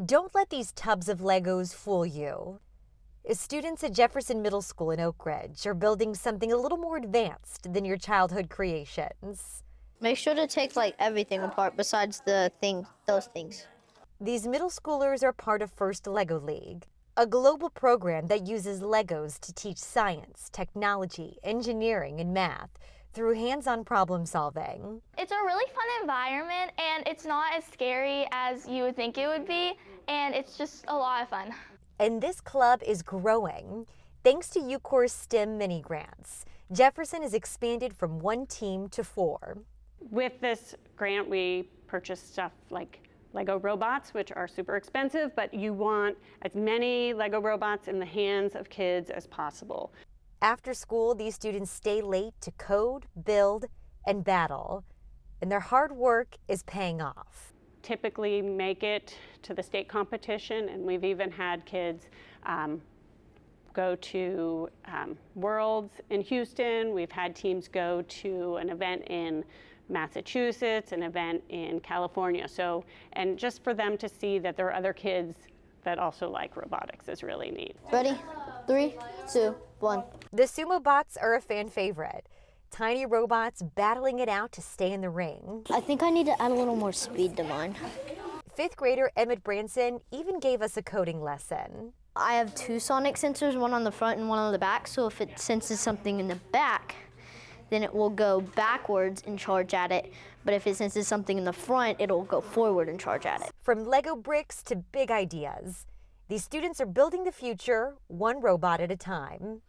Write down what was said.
Don't let these tubs of Legos fool you. Students at Jefferson Middle School in Oak Ridge are building something a little more advanced than your childhood creations. Make sure to take everything apart besides those things. These middle schoolers are part of First Lego League, a global program that uses Legos to teach science, technology, engineering, and math through hands-on problem solving. It's a really fun environment, and it's not as scary as you would think it would be, and it's just a lot of fun. And this club is growing. Thanks to UCOR's STEM mini grants, Jefferson has expanded from 1 team to 4. With this grant, we purchased stuff like Lego robots, which are super expensive, but you want as many Lego robots in the hands of kids as possible. After school, these students stay late to code, build, and battle, and their hard work is paying off. Typically make it to the state competition, and we've even had kids go to Worlds in Houston. We've had teams go to an event in Massachusetts, an event in California. And just for them to see that there are other kids that also like robotics is really neat. Ready? 3, 2, 1. The sumo bots are a fan favorite. Tiny robots battling it out to stay in the ring. I think I need to add a little more speed to mine. 5th grader Emmett Branson even gave us a coding lesson. I have 2 sonic sensors, one on the front and one on the back, so if it senses something in the back, then it will go backwards and charge at it. But if it senses something in the front, it'll go forward and charge at it. From Lego bricks to big ideas, these students are building the future, one robot at a time.